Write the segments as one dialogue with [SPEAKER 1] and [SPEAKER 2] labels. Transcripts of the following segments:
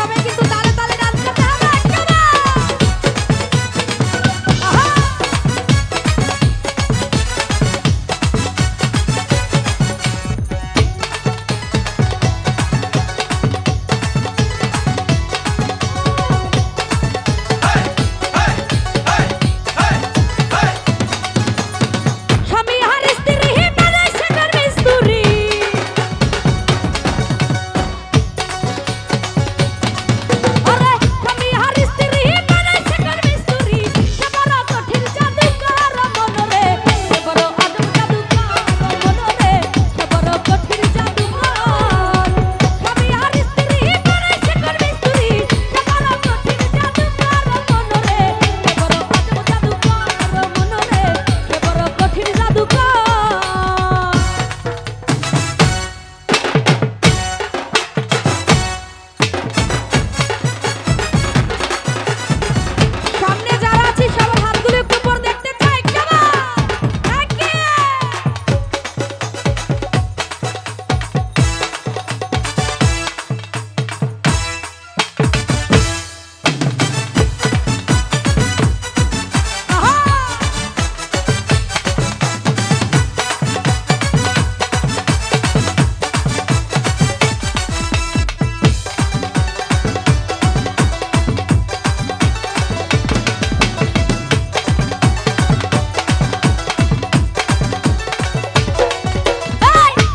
[SPEAKER 1] সবাই কিন্তু তালে তালে ডান্স করতে হবে একেবারে। আহা স্বামী আর স্ত্রী বানাইছে ঘর মিস্তুরি। আরে স্বামী আর স্ত্রী বানাইছে ঘর মিস্তুরি। সে বড় কঠিন জাদুকর মনরে, সে বড় আদম জাদুকর মনরে, সে বড় কঠিন জাদুকর। স্বামী আর স্ত্রী বানাইছে ঘর মিস্তুরি। সে বড় কঠিন জাদুকর মনরে, সে বড় আদম জাদুকর মনরে, সে বড় কঠিন জাদুকর। সামনে যারা আছি সবার হাতগুলো একটু উপর দেখতে চাই কেমন এগিয়ে। আহা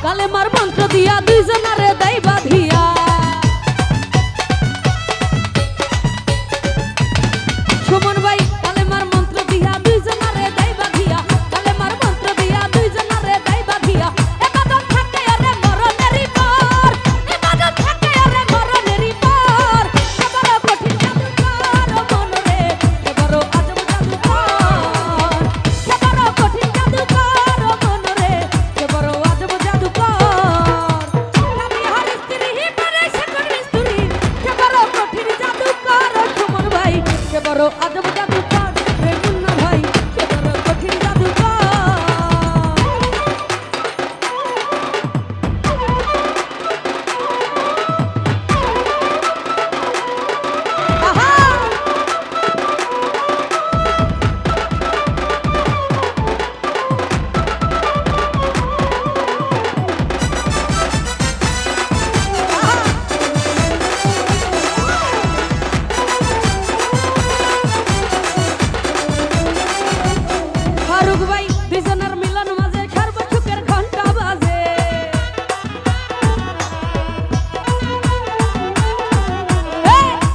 [SPEAKER 1] কালেমার মন্ত্র দিয়া দুইজনারে দেই বাঁধিয়া। সুমন ভাই কালেমার মন্ত্র দিয়া দুইজনারে দেই বাঁধিয়া। কালেমার মন্ত্র দিয়া দুইজনারে দেই বাঁধিয়া। এবাদত থাকে আরে মরণেরই পর, এবাদত থাকে আরে মরণেরই পর। সে বড় কঠিন জাদুকর মনরে, সে বড় আজব জাদুকর। সে বড় কঠিন জাদুকর মনরে, সে বড় আজব জাদুকর। স্বামী আর স্ত্রী বানাইছে ঘর মিস্তুরি। সে বড় কঠিন জাদুকর সুমন ভাই, সে বড় আজব জাদুকর রে মুন্না ভাই, সে বড় কঠিন জাদুকর। আহা ফারুক ভাই দুইজনের মিলন মাঝে সর্বসুখের ঘন্টা বাজে।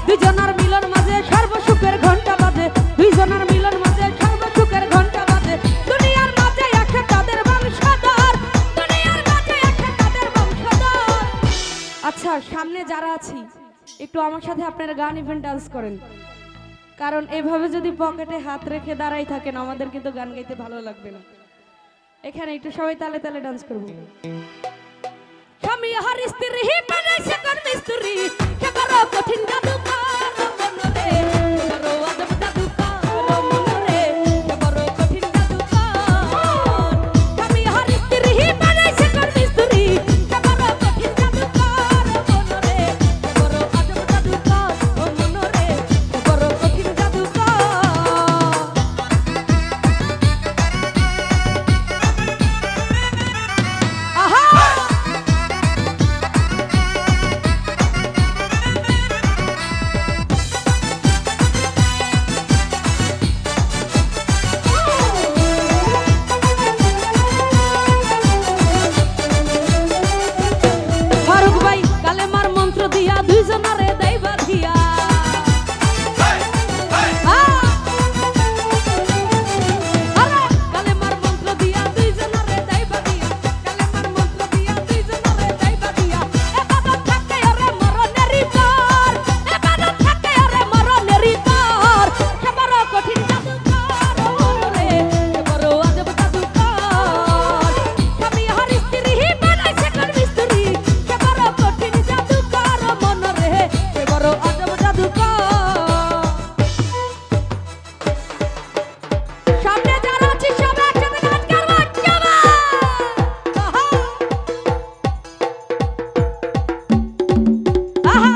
[SPEAKER 1] দুইজনের মিলন মাঝে সর্বসুখের ঘন্টা বাজে। দুইজনের মিলন মাঝে সর্বসুখের ঘন্টা বাজে। দুনিয়ার মাঝে আছে তাদের বংশধর, দুনিয়ার মাঝে আছে তাদের বংশধর। আচ্ছা সামনে যারা আছি একটু আমার সাথে আপনারা গান ইভেন্ট ডান্স করেন, কারণ এভাবে যদি পকেটে হাত রেখে দাঁড়াই থাকেন আমাদের কিন্তু গান গাইতে ভালো লাগবে না। এখানে একটু সবাই তালে তালে ডান্স করব। স্বামী আর স্ত্রী বানাইছে ঘর মিস্তুরি। সে বড় কঠিন জাদুকর মনরে, সে বড় আজব জাদুকর মনরে, সে বড় কঠিন জাদুকর। স্বামী আর স্ত্রী বানাইছে ঘর মিস্তুরি। সে বড় কঠিন জাদুকর মনরে, সে বড় আজব জাদুকর মনরে, সে বড় কঠিন জাদুকর। আহা ফারুক ভাই কালেমার মন্ত্র দিয়া দুইজনারে দেই বাঁধিয়া। আরে কালেমার মন্ত্র দিয়া দুইজনারে দেই বাঁধিয়া। কালেমার মন্ত্র দিয়া দুইজনারে দেই বাঁধিয়া। এবাদত থাকে আরে মরণেরই পর, এবাদত থাকে আরে মরণেরই পর। সে বড় কঠিন জাদুকর মনরে, সে বড় আজব জাদুকর। স্বামী আর স্ত্রী বানাইছে ঘর মিস্তুরি। সে বড় কঠিন জাদুকর মনরে, সে বড় আজব জাদুকর। সামনে যারা আছি সবাই একসাথে গান গাইবো কেমন? আহা আহা